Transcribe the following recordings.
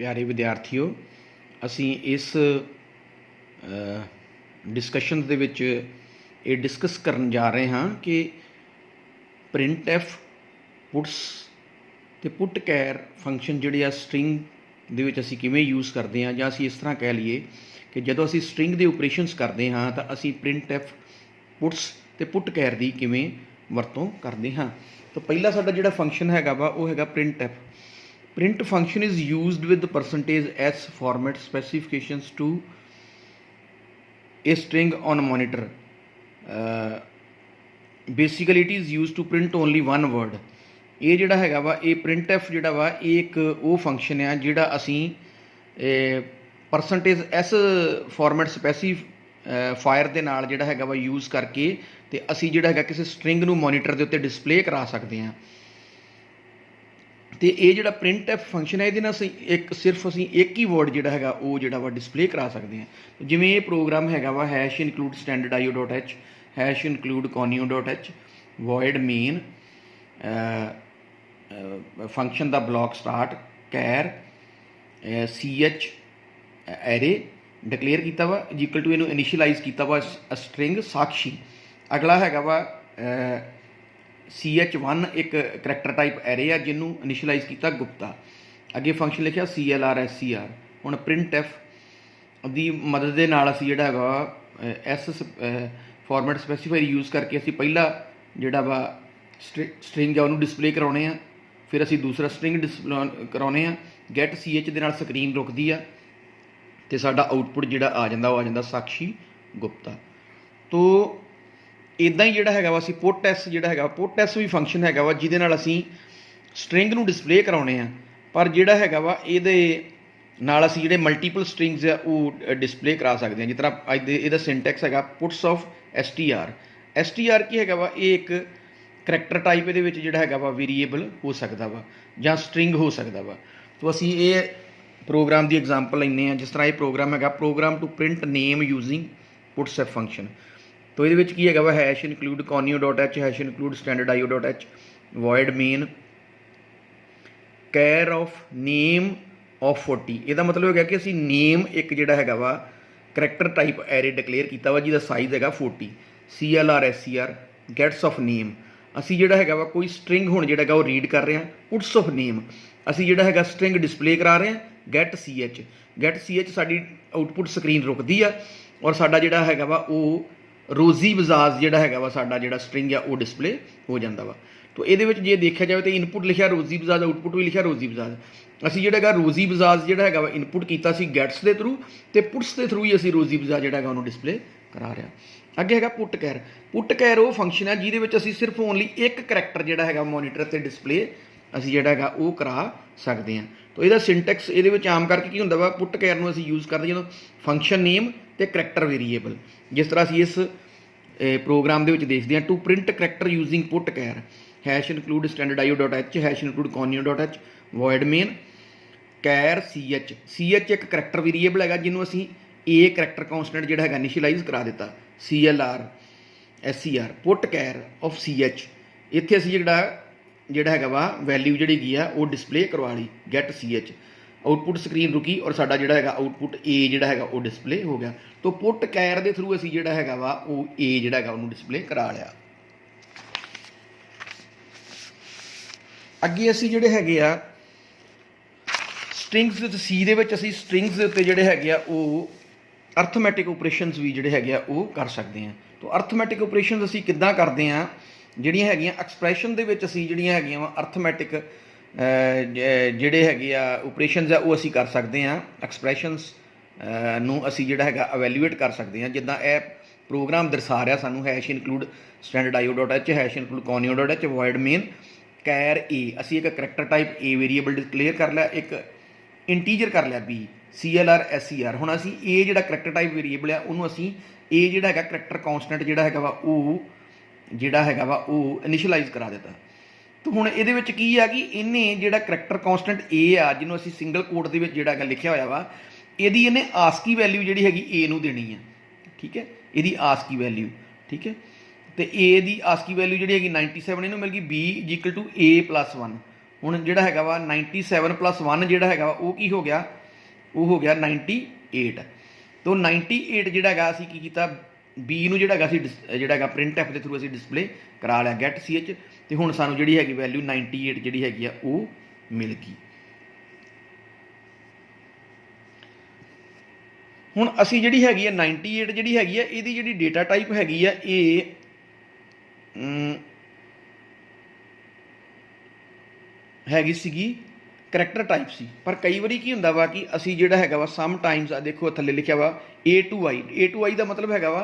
प्यारे विद्यार्थियों, असी इस डिस्कशन दे विच ये डिस्कस करन जा रहे हाँ कि प्रिंट एफ पुट्स ते पुट कैर फंक्शन जिहड़े आ स्ट्रिंग दे विच असी किवें यूज़ करते हैं, जां असी इस तरह कह लीए कि जदों असी स्ट्रिंग दे ऑपरेशनस करते हाँ तो असी प्रिंट एफ पुट्स ते पुट कैर दी किवें वरतों करते हाँ। तो पहला साडा जिहड़ा फंक्शन हैगा वा वो हैगा print F. Print function is used with %s format specifications to a string on a monitor. Basically it is used to print only one word. ये जिहड़ा हैगा वा ये printf जिहड़ा वा एक वो फंक्शन है जिहड़ा असी %s फॉर्मेट स्पैसीफायर दे नाल जिहड़ा हैगा वा यूज़ करके ते असी जिहड़ा हैगा किसी स्ट्रिंग नूं मॉनीटर दे उत्ते डिस्पले करा सकते हैं। तो ये जो प्रिंट एफ फंक्शन है ये एक सिर्फ असी एक ही वर्ड जोड़ा है वो जोड़ा वा डिस्पले करा सकते हैं। जिमें ये प्रोग्राम है वा hash include standard IO.h, hash include conio.h, void main function का ब्लॉक स्टार्ट कैर CH एरे डिक्लेयर किया वा इक्वल टू इनू इनिशियलाइज किया वा स्ट्रिंग साक्षी। अगला है वा CH1 एक करैक्टर टाइप एरे है जिन्हों इनिशियलाइज किया गुप्ता। अगे फंक्शन लिखा CLR SCR। हुण प्रिंट एफ की मदद के नाल असीं जिहड़ा हैगा एस फॉर्मेट स्पैसीफायर यूज़ करके असीं पहला जिहड़ा वा स्ट्रिंग है उन्होंने डिस्पले कराउने आ, फिर असीं दूसरा स्ट्रिंग डिस्पले कराउने आ। गैट CH दे नाल स्क्रीन रुकदी आ ते साडा आउटपुट जिहड़ा आ जांदा साक्षी गुप्ता। तो इदा ही जोड़ा है असी पुट एस जोड़ा है पुट एस भी फंक्शन है वा जिहदे नाल असी स्ट्रिंग नूं डिस्पले कराउने आ, पर जोड़ा है वा इहदे नाल असी जिहड़े मल्टीपल स्ट्रिंग्स आ वो डिस्पले करा सकते हैं। जिस तरह अज दे इहदा सिंटैक्स है पुट्स ऑफ STR की है वा ये एक करैक्टर टाइप इहदे विच जिहड़ा है वा वेरीएबल हो सकता वा जां स्ट्रिंग हो सकता वा। तो असी ये प्रोग्राम की एग्जाम्पल लैने जिस तरह ये प्रोग्राम है program to print name using puts f function. तो ये की है वा hash include conio.h, hash include standard IO.h, void main char of name of 40। यदा मतलब है कि असी नेम एक जोड़ा है वा करैक्टर टाइप एरे डिक्लेयर किया वा जिसका साइज़ है 40। CLR SCR gets of name असी जोड़ा है वा कोई स्ट्रिंग हुण जोड़ा वो रीड कर रहे हैं। पुट्स ऑफ नेम असी जोड़ा है स्ट्रिंग डिस्पले करा रहे हैं। गैट CH साडी आउटपुट स्क्रीन रुकती है और साडा जोड़ा है वा वो रोज़ी बजाज जोड़ा है वा साडा जोड़ा स्ट्रिंग है वो डिस्पले हो जाता वा। तो ये जे देखा जाए तो इनपुट लिखा रोज़ी बजाज, आउटपुट भी लिखा रोज़ी बजाज। असी जोड़ा रोज़ी बजाज जोड़ा है इनपुट किया गैट्स के थ्रू तो पुट्स के थ्रू ही असी रोज़ी बजाज जोड़ा उन्होंने डिस्पले करा रहे हैं। अगे है पुट कैर वो फंक्शन है जिहदे असी सिर्फ ओनली एक करैक्टर जोड़ा है मॉनीटर से डिस्पले असी जोड़ा है वो करा सकते हैं। तो यदा सिंटैक्स ये आम करके की होंदा वा पुट कैर नूं असी यूज़ करते जो फंक्शन नेम तो करैक्टर वेरीएबल। जिस तरह असी इस प्रोग्राम के देखते हैं to print character using put char hash include standard IO.h, hash include conio.h, void main char CH एक करैक्टर वेरीएबल है जिन्होंने असी ए करैक्टर कॉन्सटेंट जोड़ा है इनिशियलाइज करा दिता। CLR SCR put char of CH इत्थे असी जोड़ा है वा वैल्यू जी है वो डिस्पले करवा ली। गैट CH आउटपुट स्क्रीन रुकी और साडा जिहड़ा है आउटपुट A जिहड़ा है वो डिस्पले हो गया। तो पुट कैर के थ्रू असी जिहड़ा है वा वो A जिहड़ा है उन्होंने डिस्पले करा लिया। अगे असी जिहड़े हैगे आ स्ट्रिंग्स C दे विच असी स्ट्रिंग्स दे उत्ते जिहड़े हैगे आ वो अर्थमैटिक ऑपरेशनस भी जिहड़े हैगे आ वो कर सकते हैं। तो अर्थमैटिक ऑपरेशनस असी किद्दां करदे आ जिहड़ियां हैगियां एक्सप्रैशन दे विच असी जिहड़ियां हैगियां अर्थमैटिक जिहड़े हैगे आ ऑपरेशनस है वो असी कर सकते हैं। एक्सप्रैशनस नूं असी जिहड़ा है एवैल्यूएट कर सकते हैं। जिद्दां यह प्रोग्राम दर्शा रहा सानूं hash include standard IO.h, hash include conio.h, void main char A असी एक character type A variable declare कर लिया, एक इंटीजर कर लिया B CLR SCR। हुण असी A जिहड़ा करैक्टर टाइप वेरीएबल है उन्होंने असी A जिहड़ा है करैक्टर कॉन्सटेंट जिहड़ा है वा जिहड़ा है वा इनिशियलाइज करा दिता। तो हुण इहदे विच की है कि इन्हें जिहड़ा करैक्टर कॉन्सटेंट A आ जिन्हों असी सिंगल कोट दे विच जिहड़ा लिखिया होया वा इहदी इन्हें आस्की वैल्यू जिहड़ी हैगी A नूं देनी है। ठीक है, इहदी आस्की वैल्यू ठीक है। तो A की आस्की वैल्यू जी है 97 इन्हों मिल गई B इक्वल टू A+1 ਹੁਣ ਜਿਹੜਾ ਹੈਗਾ ਵਾ 97 + 1 ਜਿਹੜਾ ਹੈਗਾ ਵਾ ਉਹ ਕੀ ਹੋ ਗਿਆ, ਉਹ ਹੋ ਗਿਆ 98। तो 98 ਜਿਹੜਾ ਹੈਗਾ ਅਸੀਂ ਕੀ ਕੀਤਾ, ਬੀ ਨੂੰ ਜਿਹੜਾ ਹੈਗਾ ਅਸੀਂ ਜਿਹੜਾ ਹੈਗਾ printf ਦੇ ਥਰੂ ਅਸੀਂ ਡਿਸਪਲੇ ਕਰਾ ਲਿਆ get ch, ਤੇ ਹੁਣ ਸਾਨੂੰ ਜਿਹੜੀ ਹੈਗੀ ਵੈਲਿਊ 98 ਜਿਹੜੀ ਹੈਗੀ ਆ ਉਹ ਮਿਲ ਗਈ। ਹੁਣ ਅਸੀਂ ਜਿਹੜੀ ਹੈਗੀ ਆ 98 ਜਿਹੜੀ ਹੈਗੀ ਆ ਇਹਦੀ ਜਿਹੜੀ ਡੇਟਾ ਟਾਈਪ ਹੈਗੀ ਆ ਇਹ ਹੈਗੀ ਸੀਗੀ ਕਰੈਕਟਰ ਟਾਈਪ ਸੀ। ਪਰ ਕਈ ਵਾਰੀ ਕੀ ਹੁੰਦਾ ਵਾ ਕਿ ਅਸੀਂ ਜਿਹੜਾ ਹੈਗਾ ਵਾ ਸਮ ਟਾਈਮਸ ਆ ਦੇਖੋ ਥੱਲੇ ਲਿਖਿਆ ਵਾ A to I ਦਾ ਮਤਲਬ ਹੈਗਾ ਵਾ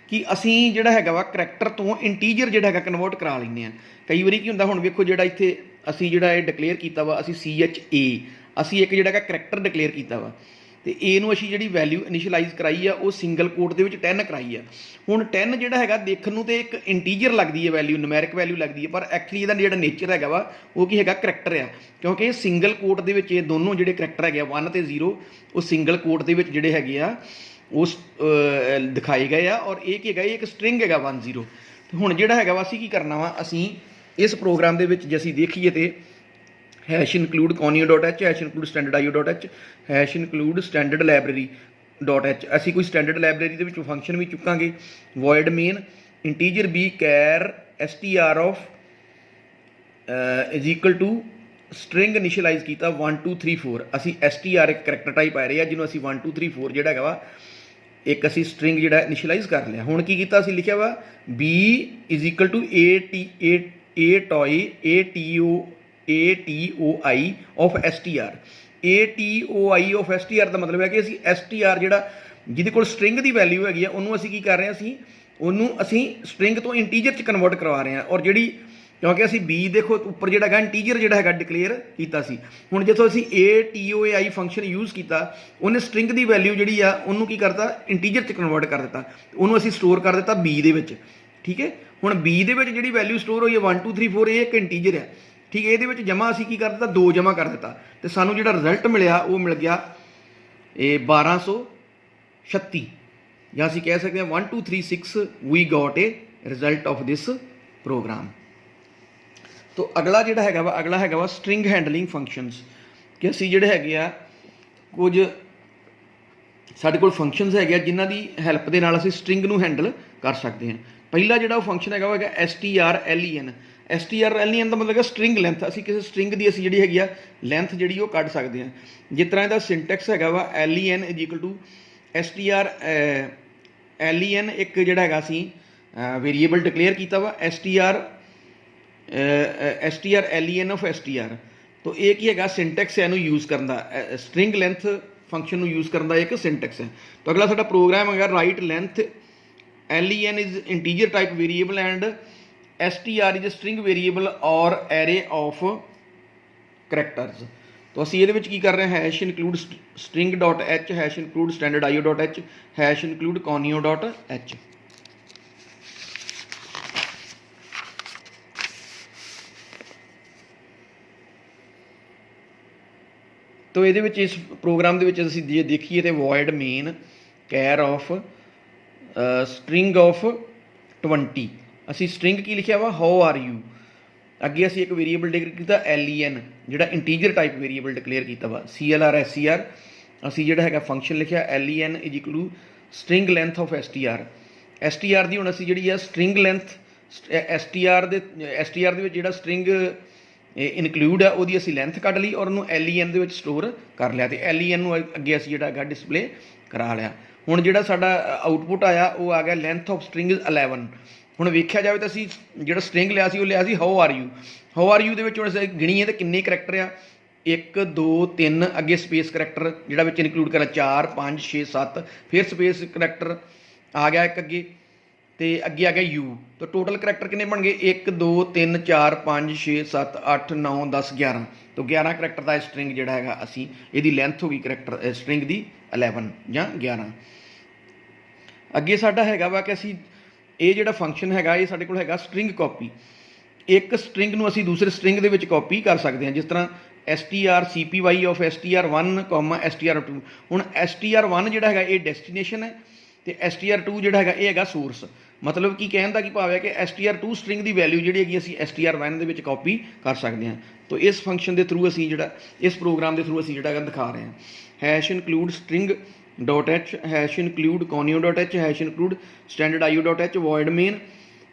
ਕਿ ਅਸੀਂ ਜਿਹੜਾ ਹੈਗਾ ਵਾ ਕਰੈਕਟਰ ਤੋਂ ਇੰਟੀਜਰ ਜਿਹੜਾ ਹੈਗਾ ਕਨਵਰਟ ਕਰਾ ਲੈਂਦੇ ਆ। ਕਈ ਵਾਰੀ ਕੀ ਹੁੰਦਾ, ਹੁਣ ਵੇਖੋ ਜਿਹੜਾ ਇੱਥੇ ਅਸੀਂ ਜਿਹੜਾ ਇਹ ਡਿਕਲੇਅਰ ਕੀਤਾ ਵਾ ਅਸੀਂ CHA, ਅਸੀਂ ਇੱਕ ਜਿਹੜਾ ਹੈਗਾ ਕਰੈਕਟਰ ਡਿਕਲੇਅਰ ਕੀਤਾ ਵਾ, ਤੇ A ਨੂੰ ਅਸੀਂ ਜਿਹੜੀ ਵੈਲਿਊ ਇਨੀਸ਼ੀਅਲਾਈਜ਼ ਕਰਾਈ ਆ ਉਹ ਸਿੰਗਲ ਕੋਟ ਦੇ ਵਿੱਚ 10 ਕਰਾਈ ਆ। ਹੁਣ 10 ਜਿਹੜਾ ਹੈਗਾ ਦੇਖਣ ਨੂੰ ਤੇ ਇੱਕ ਇੰਟੀਜਰ ਲੱਗਦੀ ਹੈ ਵੈਲਿਊ, ਨਿਊਮੈਰਿਕ ਵੈਲਿਊ ਲੱਗਦੀ ਹੈ, ਪਰ ਐਕਚੁਅਲੀ ਇਹਦਾ ਜਿਹੜਾ ਨੇਚਰ ਹੈਗਾ ਵਾ ਉਹ ਕੀ ਹੈਗਾ ਕਰੈਕਟਰ ਆ, ਕਿਉਂਕਿ ਇਹ ਸਿੰਗਲ ਕੋਟ ਦੇ ਵਿੱਚ ਇਹ ਦੋਨੋਂ ਜਿਹੜੇ ਕਰੈਕਟਰ ਹੈਗੇ ਆ 1 ਤੇ 0 ਉਹ ਸਿੰਗਲ ਕੋਟ ਦੇ ਵਿੱਚ ਜਿਹੜੇ ਹੈਗੇ ਆ ਉਸ ਦਿਖਾਏ ਗਏ ਆ, ਔਰ ਇਹ ਕੀ ਹੈਗਾ ਇਹ ਇੱਕ ਸਟ੍ਰਿੰਗ ਹੈਗਾ 10। ਤੇ ਹੁਣ ਜਿਹੜਾ ਹੈਗਾ ਵਾ ਅਸੀਂ ਕੀ ਕਰਨਾ ਵਾ, ਅਸੀਂ ਇਸ ਪ੍ਰੋਗਰਾਮ ਦੇ ਵਿੱਚ ਜੇ ਅਸੀਂ ਦੇਖੀਏ ਤੇ #include conio.h, #include standardio.h, #include standard library.h ਅਸੀਂ ਕੋਈ ਸਟੈਂਡਰਡ ਲਾਇਬ੍ਰੇਰੀ ਦੇ ਵਿੱਚੋਂ ਫੰਕਸ਼ਨ ਵੀ ਚੁੱਕਾਂਗੇ। void main integer b char str of is equal to string initialise ਕੀਤਾ 1 2 3 4, ਅਸੀਂ str ਇੱਕ ਕਰੈਕਟਰ ਟਾਈਪ ਆ ਰਿਹਾ ਜਿਹਨੂੰ ਅਸੀਂ 1 2 3 4 ਜਿਹੜਾ ਹੈਗਾ ਵਾ ਇੱਕ ਅਸੀਂ ਸਟ੍ਰਿੰਗ ਜਿਹੜਾ ਇਨੀਸ਼ੀਅਲਾਈਜ਼ ਕਰ ਲਿਆ। ਹੁਣ ਕੀ ਕੀਤਾ ਅਸੀਂ ਲਿਖਿਆ ਵਾ b is equal to ATOI of str। ATOI of str ਦਾ ਮਤਲਬ ਹੈ ਕਿ ਅਸੀਂ str ਜਿਹੜਾ ਜਿਹਦੇ ਕੋਲ ਸਟ੍ਰਿੰਗ ਦੀ ਵੈਲਿਊ ਹੈਗੀ ਆ ਉਹਨੂੰ ਅਸੀਂ ਕੀ ਕਰ ਰਹੇ ਹਾਂ, ਉਹਨੂੰ ਅਸੀਂ ਸਟ੍ਰਿੰਗ ਤੋਂ ਇੰਟੀਜਰ 'ਚ ਕਨਵਰਟ ਕਰਵਾ ਰਹੇ ਹਾਂ। ਔਰ ਜਿਹੜੀ ਕਿਉਂਕਿ ਅਸੀਂ b ਦੇਖੋ ਉੱਪਰ ਜਿਹੜਾ ਹੈਗਾ ਇੰਟੀਜਰ ਜਿਹੜਾ ਹੈਗਾ ਡਿਕਲੇਅਰ ਕੀਤਾ ਸੀ, ਹੁਣ ਜਦੋਂ ਅਸੀਂ ATOI ਫੰਕਸ਼ਨ ਯੂਜ਼ ਕੀਤਾ ਉਹਨੇ ਸਟ੍ਰਿੰਗ ਦੀ ਵੈਲਿਊ ਜਿਹੜੀ ਆ ਉਹਨੂੰ ਕੀ ਕਰਤਾ ਇੰਟੀਜਰ 'ਚ ਕਨਵਰਟ ਕਰ ਦਿੱਤਾ, ਉਹਨੂੰ ਅਸੀਂ ਸਟੋਰ ਕਰ ਦਿੱਤਾ b ਦੇ ਵਿੱਚ। ਠੀਕ ਹੈ, ਹੁਣ b ਦੇ ਵਿੱਚ ਜਿਹੜੀ ਵੈਲਿਊ ਸਟੋਰ ਹੋਈ ਹੈ 1 2 3 4 ਇਹ ਇੱਕ ਇੰਟੀਜਰ ਹੈ। ਠੀਕ ਹੈ, ਇਹਦੇ ਵਿੱਚ ਜਮਾ ਅਸੀਂ ਕੀ ਕਰ ਦਿੱਤਾ 2 ਜਮਾ ਕਰ ਦਿੱਤਾ, ਤੇ ਸਾਨੂੰ ਜਿਹੜਾ ਰਿਜ਼ਲਟ ਮਿਲਿਆ ਉਹ ਮਿਲ ਗਿਆ ਇਹ 1236, ਜਾਂ ਅਸੀਂ ਕਹਿ ਸਕਦੇ ਹਾਂ 1 2 3 6 we got a result of this program. ਤੋ ਅਗਲਾ ਜਿਹੜਾ ਹੈਗਾ ਵਾ ਸਟ੍ਰਿੰਗ ਹੈਂਡਲਿੰਗ ਫੰਕਸ਼ਨਸ, ਕਿ ਅਸੀਂ ਜਿਹੜੇ ਹੈਗੇ ਆ ਕੁਝ ਸਾਡੇ ਕੋਲ ਫੰਕਸ਼ਨਸ ਹੈਗੇ ਆ ਜਿਨ੍ਹਾਂ ਦੀ ਹੈਲਪ ਦੇ ਨਾਲ ਅਸੀਂ ਸਟ੍ਰਿੰਗ ਨੂੰ ਹੈਂਡਲ ਕਰ ਸਕਦੇ ਹਾਂ। ਪਹਿਲਾ ਜਿਹੜਾ ਉਹ ਫੰਕਸ਼ਨ ਹੈਗਾ ਉਹ ਹੈਗਾ strlen। strlen ਦਾ ਮਤਲਬ ਹੈ ਸਟ੍ਰਿੰਗ ਲੈਂਥ, ਅਸੀਂ ਕਿਸੇ ਸਟ੍ਰਿੰਗ ਦੀ ਅਸੀਂ ਜਿਹੜੀ ਹੈਗੀ ਆ ਲੈਂਥ ਜਿਹੜੀ ਉਹ ਕੱਢ ਸਕਦੇ ਹਾਂ। ਜਿਸ ਤਰ੍ਹਾਂ ਇਹਦਾ ਸਿੰਟੈਕਸ ਹੈਗਾ ਵਾ len is equal to strlen ਇੱਕ ਜਿਹੜਾ ਹੈਗਾ ਅਸੀਂ ਵੇਰੀਏਬਲ ਡਿਕਲੇਅਰ ਕੀਤਾ ਵਾ strlen of str। ਤੋ ਇਹ ਕੀ ਹੈਗਾ ਸਿੰਟੈਕਸ ਹੈ ਇਹਨੂੰ ਯੂਜ਼ ਕਰਨ ਦਾ, ਸਟ੍ਰਿੰਗ ਲੈਂਥ ਫੰਕਸ਼ਨ ਨੂੰ ਯੂਜ਼ ਕਰਨ ਦਾ ਇੱਕ ਸਿੰਟੈਕਸ ਹੈ। ਤਾਂ ਅਗਲਾ ਸਾਡਾ ਪ੍ਰੋਗਰਾਮ ਹੈਗਾ right length len is integer type variable and str is a string variable or array of characters। तो ਅਸੀਂ ਇਹਦੇ ਵਿੱਚ ਕੀ ਕਰ ਰਹੇ ਹਾਂ #include string.h, #include standardio.h, #include conio.h। ਤੋ ਇਹਦੇ ਵਿੱਚ ਇਸ ਪ੍ਰੋਗਰਾਮ ਦੇ ਵਿੱਚ ਅਸੀਂ ਜੇ ਦੇਖੀਏ ਤੇ void main char of string of 20, ਅਸੀਂ ਸਟ੍ਰਿੰਗ ਕੀ ਲਿਖਿਆ ਵਾ how are you। ਅੱਗੇ ਅਸੀਂ ਇੱਕ ਵੇਰੀਏਬਲ ਡਿਕਲੇਅਰ ਕੀਤਾ len ਜਿਹੜਾ ਇੰਟੀਜਰ ਟਾਈਪ ਵੇਰੀਏਬਲ ਡਿਕਲੇਅਰ ਕੀਤਾ ਵਾ clr scr, ਅਸੀਂ ਜਿਹੜਾ ਹੈਗਾ ਫੰਕਸ਼ਨ ਲਿਖਿਆ len is equal to string length of str ਦੀ ਹੁਣ ਅਸੀਂ ਜਿਹੜੀ ਆ ਸਟ੍ਰਿੰਗ ਲੈਂਥ str ਦੇ ਵਿੱਚ ਜਿਹੜਾ ਸਟ੍ਰਿੰਗ ਇਨਕਲੂਡ ਆ ਉਹਦੀ ਅਸੀਂ ਲੈਂਥ ਕੱਢ ਲਈ ਔਰ ਉਹਨੂੰ len ਦੇ ਵਿੱਚ ਸਟੋਰ ਕਰ ਲਿਆ, ਤੇ len ਨੂੰ ਅੱਗੇ ਅਸੀਂ ਜਿਹੜਾ ਹੈਗਾ ਡਿਸਪਲੇ ਕਰਾ ਲਿਆ। ਹੁਣ ਜਿਹੜਾ ਸਾਡਾ ਆਊਟਪੁੱਟ ਆਇਆ ਉਹ ਆ ਗਿਆ ਲੈਂਥ ਆਫ ਸਟ੍ਰਿੰਗ 11। ਹੁਣ ਵੇਖਿਆ ਜਾਵੇ ਤਾਂ ਅਸੀਂ ਜਿਹੜਾ ਸਟ੍ਰਿੰਗ ਲਿਆ ਸੀ ਉਹ ਲਿਆ ਸੀ ਹਾਊ ਆਰ ਯੂ ਦੇ ਵਿੱਚ ਹੁਣ ਅਸੀਂ ਗਿਣੀਏ ਤਾਂ ਕਿੰਨੇ ਕਰੈਕਟਰ ਆ 1 2 3, ਅੱਗੇ ਸਪੇਸ ਕਰੈਕਟਰ ਜਿਹੜਾ ਵਿੱਚ ਇਨਕਲੂਡ ਕਰਾਂ 4 5 6 7, ਫਿਰ ਸਪੇਸ ਕਰੈਕਟਰ ਆ ਗਿਆ ਇੱਕ ਅੱਗੇ, ਤੇ ਅੱਗੇ ਆ ਗਿਆ ਯੂ। ਤਾਂ ਟੋਟਲ ਕਰੈਕਟਰ ਕਿੰਨੇ ਬਣ ਗਏ 1 2 3 4 5 6 7 8 9 10 11। ਤਾਂ 11 ਕਰੈਕਟਰ ਦਾ ਸਟ੍ਰਿੰਗ ਜਿਹੜਾ ਹੈਗਾ ਅਸੀਂ ਇਹਦੀ ਲੈਂਥ ਹੋ ਗਈ ਕਰੈਕਟਰ ਸਟ੍ਰਿੰਗ ਦੀ 11 ਜਾਂ 11। ਅੱਗੇ ਸਾਡਾ ਹੈਗਾ ਵਾ ਕਿ ਅਸੀਂ ਇਹ ਜਿਹੜਾ ਫੰਕਸ਼ਨ ਹੈਗਾ ਇਹ ਸਾਡੇ ਕੋਲ ਹੈਗਾ ਸਟ੍ਰਿੰਗ ਕਾਪੀ। ਇੱਕ ਸਟ੍ਰਿੰਗ ਨੂੰ ਅਸੀਂ ਦੂਸਰੇ ਸਟ੍ਰਿੰਗ ਦੇ ਵਿੱਚ ਕਾਪੀ ਕਰ ਸਕਦੇ ਹਾਂ, ਜਿਸ ਤਰ੍ਹਾਂ strcpy of str1, str2। ਹੁਣ str1 ਜਿਹੜਾ ਹੈਗਾ ਇਹ ਡੈਸਟੀਨੇਸ਼ਨ ਹੈ, ਤੇ str2 ਜਿਹੜਾ ਹੈਗਾ ਇਹ ਹੈਗਾ ਸੋਰਸ। मतलब कि कहने का की भाव है कि str2 स्ट्रिंग की वैल्यू जी है असी str1 के कॉपी कर सकते हैं। तो इस फंक्शन के थ्रू असी जो इस प्रोग्राम के थ्रू असी जो दिखा रहे हैं। Hash include string dot H, hash include conio dot H, hash include standard IO dot H, void main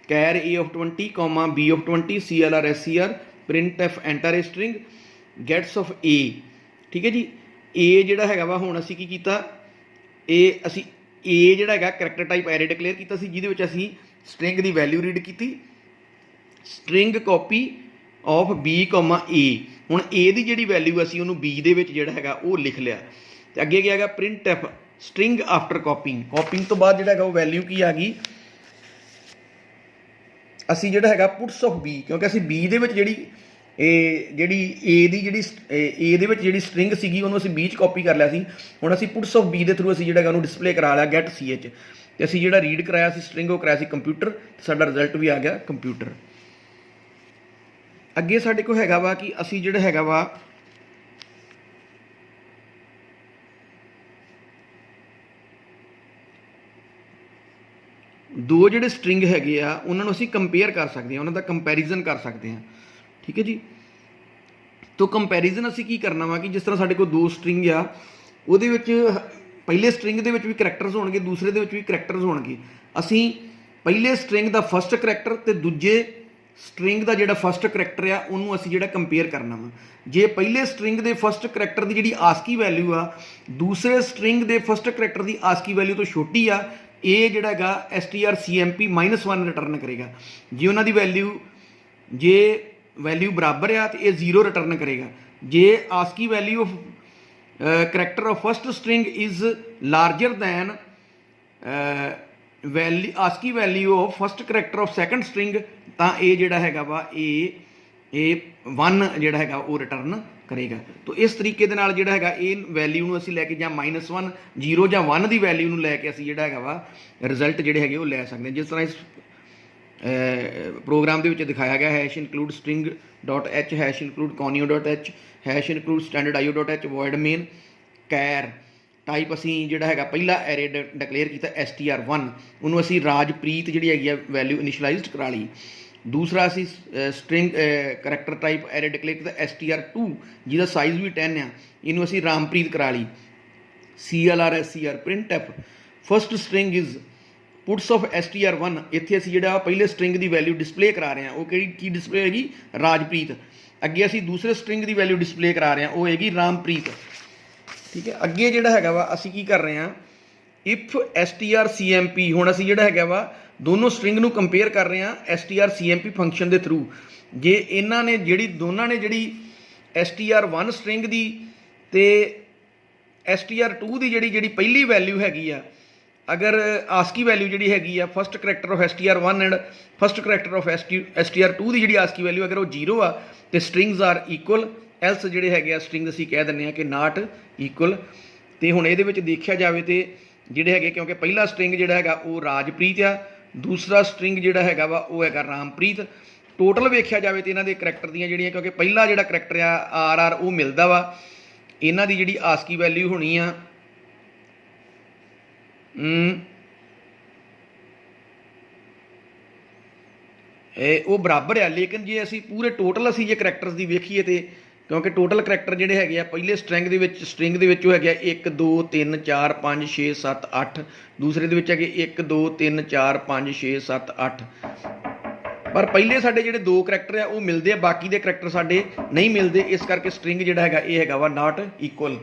char A of 20 comma B of 20 CLR SCR print F enter a string gets of A. ठीक है जी, ए जोड़ा है वा हुण असी की कीता, ए असी ए जोड़ा है करैक्टर टाइप एरे डिक्लेयर किया जिहदे असी स्ट्रिंग की वैल्यू रीड की, string copy of B comma A. हुण ए की जी वैल्यू असी उन्होंने बी दे विच जिहड़ा हैगा वो लिख लिया। तो अगे क्या है प्रिंट एफ स्ट्रिंग आफ्टर कॉपिंग, कॉपिंग तो बाद जो वैल्यू की आ गई असी जो है पुट्स ऑफ बी, क्योंकि असी बी दे विच जिहड़ी ए दी जी स्ट्रिंग सी उन्होंने असी बी च कॉपी कर लिया सी। हुण असी पुट्स ऑफ बी के थ्रू असी जो डिस्पले करा लिया गेट सी एच, तो असी जो रीड कराया स्ट्रिंग वो कराया कंप्यूटर, तो साडा रिजल्ट भी आ गया कंप्यूटर। अगे साडे कोल हैगा वा कि असी जो हैगा वा दो जोड़े स्ट्रिंग हैगे आ उन्होंने असी कंपेयर कर सकते हैं, उन्होंने कंपैरिजन कर सकते हैं। ठीक है जी, तो कंपैरिजन असी की करना वा कि जिस तरह साडे कोल दो स्ट्रिंग आ उहदे विच पहले स्ट्रिंग दे विच भी करैक्टर्स होणगे, दूसरे दे विच भी करैक्टर्स होणगे। असी पहले स्ट्रिंग दा फस्ट करैक्टर ते दूजे स्ट्रिंग दा जिहड़ा फस्ट करैक्टर आ उहनूं असी जिहड़ा कंपेयर करना वा। जे पहले स्ट्रिंग दे फस्ट करैक्टर दी जिहड़ी आस्की वैल्यू आ दूसरे स्ट्रिंग दे फस्ट करैक्टर दी आस्की वैल्यू तो छोटी आ, ये जोड़ा है strcmp -1 रिटर्न करेगा। जे उन्होंने वैल्यू जे वैल्यू बराबर आ तो यह 0 रिटर्न करेगा। जे ASCII value of character of first string is larger than value ASCII value of first character of second string, तो ये जोड़ा है वा ये 1 जोड़ा है वो रिटर्न करेगा। तो इस तरीके दे नाल जिहड़ा हैगा ये वैल्यू नूं असीं लैके जां -1 0 जां 1 की वैल्यू नूं लैके असीं जिहड़ा हैगा वा रिजल्ट जिहड़े हैगे वो लै सकते हैं। जिस तरह इस प्रोग्राम दे विच दिखाया गया hash include string dot H, hash include conio dot H, hash include standard IO dot H, void main char type असीं जिहड़ा हैगा पहला एरे डिक्लेयर किया str1, उन्होंने असीं राजप्रीत जिहड़ी हैगी वैल्यू इनिशलाइज्ड करा ली। दूसरा असी string character type array declare किया str2 जिसका साइज़ भी 10 आ, इनू असी रामप्रीत करा ली। CLR SCR print F first string is puts of str1, इत्थे असी जिहड़ा पहले स्ट्रिंग की वैल्यू डिस्पले करा रहे हैं वो की डिस्पले हैगी राजप्रीत। अगे असी दूसरे स्ट्रिंग की वैल्यू डिस्पले करा रहे हैं वो हैगी रामप्रीत। ठीक है, अगे जिहड़ा हैगा वा असी की कर रहे हैं इफ strcmp, हुण असी जिहड़ा हैगा वा दोनों स्ट्रिंग नूं कंपेयर कर रहे हैं strcmp फंक्शन के थ्रू। जे इन्हां ने जिहड़ी दोनों ने जिहड़ी str1 स्ट्रिंग की ते str2 की जिहड़ी पहली वैल्यू हैगी आ, अगर आस्की वैल्यू जिहड़ी हैगी आ first character of str1 and first character of str2 की जिहड़ी आस्की वैल्यू अगर वो 0 आ तो स्ट्रिंग्स आर इक्वल, एल्स जिहड़े हैगे स्ट्रिंग असीं कह दिंदे आ कि नॉट इक्वल। तो हुण इहदे विच देखिया जावे तो जिहड़े हैगे क्योंकि पहला स्ट्रिंग जिहड़ा हैगा वो राजप्रीत आ, दूसरा स्ट्रिंग जिहड़ा हैगा वा वो हैगा रामप्रीत। टोटल वेख्या जाए तो इन्हां दे करैक्टर दीयां जिहड़ियां क्योंकि पहला जिहड़ा करैक्टर आ RR वो मिलदा वा, इन्हां दी जिहड़ी आस्की वैल्यू होनी आ वो बराबर आ। लेकिन जे असी पूरे टोटल असी जे करैक्टर्स की वेखीए तो क्योंकि टोटल करैक्टर जिहड़े हैगे आ पहले स्ट्रिंग दे विच हैगे 1 2 3 4 5 6 7 8, दूसरे दे विच हैगे 1 2 3 4 5 6 7 8, पर पहले साडे जिहड़े दो करैक्टर आ वो मिलते हैं, बाकी दे करैक्टर साडे नहीं मिलते, इस करके स्ट्रिंग जिहड़ा हैगा ये हैगा वा नॉट इक्वल।